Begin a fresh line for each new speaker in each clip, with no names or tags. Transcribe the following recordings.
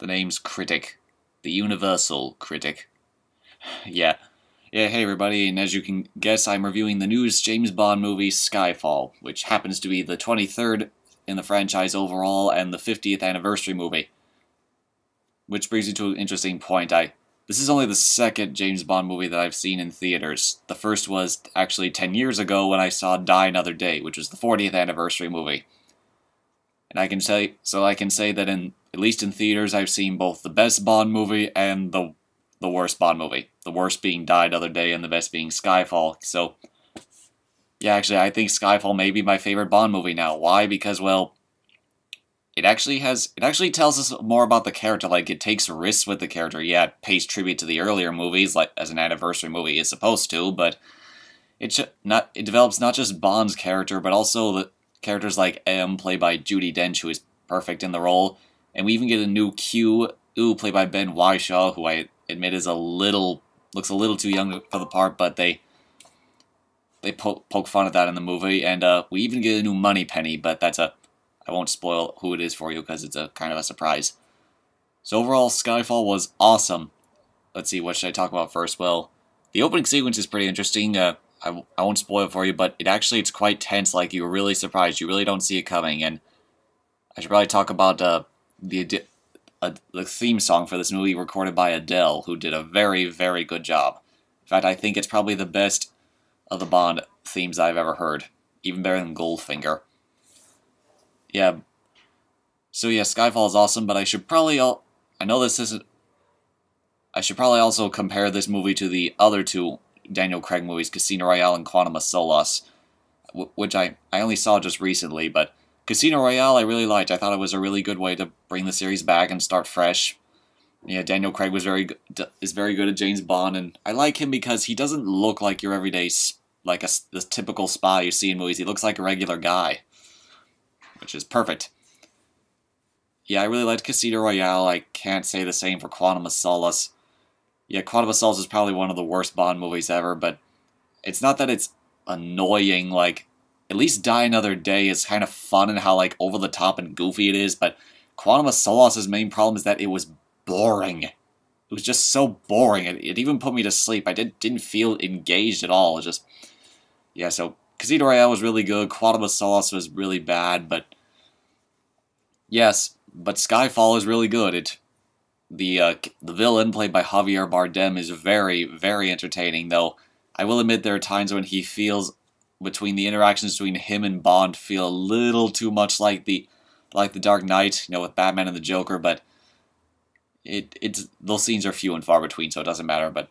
The name's Critic. The Universal Critic. Yeah. Yeah, hey everybody, and as you can guess, I'm reviewing the newest James Bond movie, Skyfall, which happens to be the 23rd in the franchise overall and the 50th anniversary movie. Which brings me to an interesting point. This is only the second James Bond movie that I've seen in theaters. The first was actually 10 years ago when I saw Die Another Day, which was the 40th anniversary movie. And I can say that at least in theaters, I've seen both the best Bond movie and the worst Bond movie. The worst being Die Another Day and the best being Skyfall. So, yeah, actually, I think Skyfall may be my favorite Bond movie now. Why? Because, well, it actually tells us more about the character. Like, it takes risks with the character. Yeah, it pays tribute to the earlier movies, like as an anniversary movie is supposed to, but it develops not just Bond's character, but also the characters like M, played by Judi Dench, who is perfect in the role, and we even get a new Q, played by Ben Whishaw, who I admit looks a little too young for the part, but they poke fun at that in the movie, and we even get a new Moneypenny, but I won't spoil who it is for you because it's a kind of a surprise. So overall, Skyfall was awesome. Let's see, what should I talk about first? Well, the opening sequence is pretty interesting. I won't spoil it for you, but it's quite tense. Like, you're really surprised. You really don't see it coming. And I should probably talk about the theme song for this movie recorded by Adele, who did a very, very good job. In fact, I think it's probably the best of the Bond themes I've ever heard. Even better than Goldfinger. Yeah. So yeah, Skyfall is awesome, but I should probably also compare this movie to the other two Daniel Craig movies, Casino Royale and Quantum of Solace, which I only saw just recently, but Casino Royale I really liked. I thought it was a really good way to bring the series back and start fresh. Yeah, Daniel Craig is very good at James Bond, and I like him because he doesn't look like your everyday, like the typical spy you see in movies. He looks like a regular guy, which is perfect. Yeah, I really liked Casino Royale. I can't say the same for Quantum of Solace. Yeah, Quantum of Solace is probably one of the worst Bond movies ever, but it's not that it's annoying. Like, at least Die Another Day is kind of fun and how, like, over-the-top and goofy it is, but Quantum of Solace's main problem is that it was boring. It was just so boring. It even put me to sleep. I didn't feel engaged at all. It just... Yeah, so Casino Royale was really good. Quantum of Solace was really bad, but... Yes, but Skyfall is really good. The villain, played by Javier Bardem, is very, very entertaining, though I will admit there are times when he feels, between the interactions between him and Bond, feel a little too much like the Dark Knight, with Batman and the Joker, but those scenes are few and far between, so it doesn't matter, but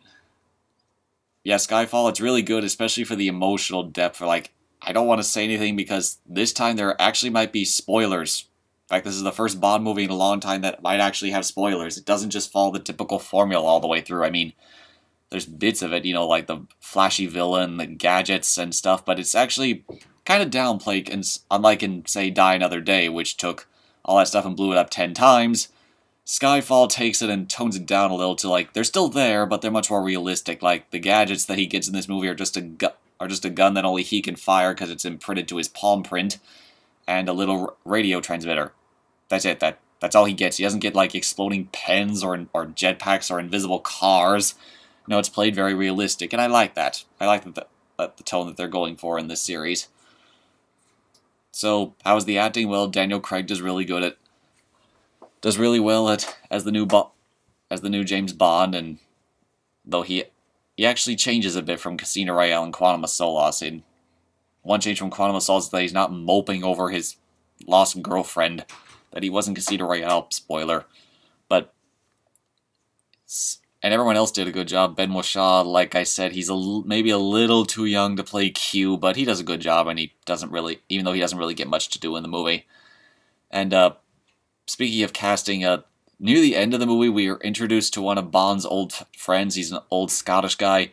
yeah, Skyfall, it's really good, especially for the emotional depth. For, like, I don't want to say anything because this time there actually might be spoilers. In fact, this is the first Bond movie in a long time that might actually have spoilers. It doesn't just follow the typical formula all the way through. I mean, there's bits of it, like the flashy villain, the gadgets and stuff, but it's actually kind of downplayed, and unlike in, say, Die Another Day, which took all that stuff and blew it up 10 times, Skyfall takes it and tones it down a little to, like, they're still there, but they're much more realistic. Like, the gadgets that he gets in this movie are just a gun that only he can fire because it's imprinted to his palm print, and a little radio transmitter. That's it. That's all he gets. He doesn't get, like, exploding pens or jetpacks or invisible cars. No, it's played very realistic, and I like that. I like the tone that they're going for in this series. So, how is the acting? Well, Daniel Craig does really well as the new James Bond, and though he actually changes a bit from Casino Royale and Quantum of Solace. And one change from Quantum of Solace is that he's not moping over his lost girlfriend that he was in Casino Royale, spoiler. And everyone else did a good job. Ben Whishaw, like I said, he's maybe a little too young to play Q, but he does a good job, and even though he doesn't really get much to do in the movie. And speaking of casting, near the end of the movie, we are introduced to one of Bond's old friends. He's an old Scottish guy,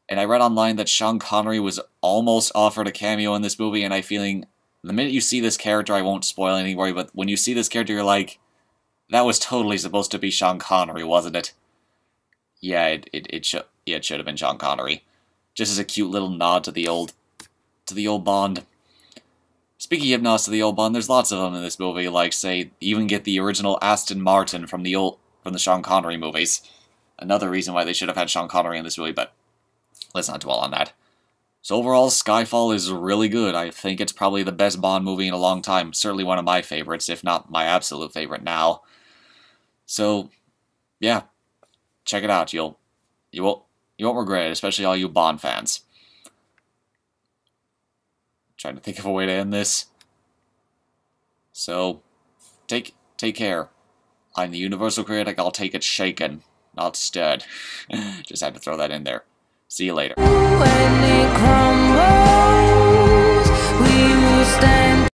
and I read online that Sean Connery was almost offered a cameo in this movie, and I'm feeling, the minute you see this character, I won't spoil anything for you, but when you see this character, you're like, that was totally supposed to be Sean Connery, wasn't it? Yeah, it should have been Sean Connery. Just as a cute little nod to the old Bond. Speaking of nostalgia, old Bond, there's lots of them in this movie. Like, say, even get the original Aston Martin from the Sean Connery movies. Another reason why they should have had Sean Connery in this movie, but let's not dwell on that. So overall, Skyfall is really good. I think it's probably the best Bond movie in a long time. Certainly one of my favorites, if not my absolute favorite now. So, yeah, check it out. You won't regret it, especially all you Bond fans. Trying to think of a way to end this. So, take care. I'm the Universal Critic. I'll take it shaken, not stirred. Just had to throw that in there. See you later.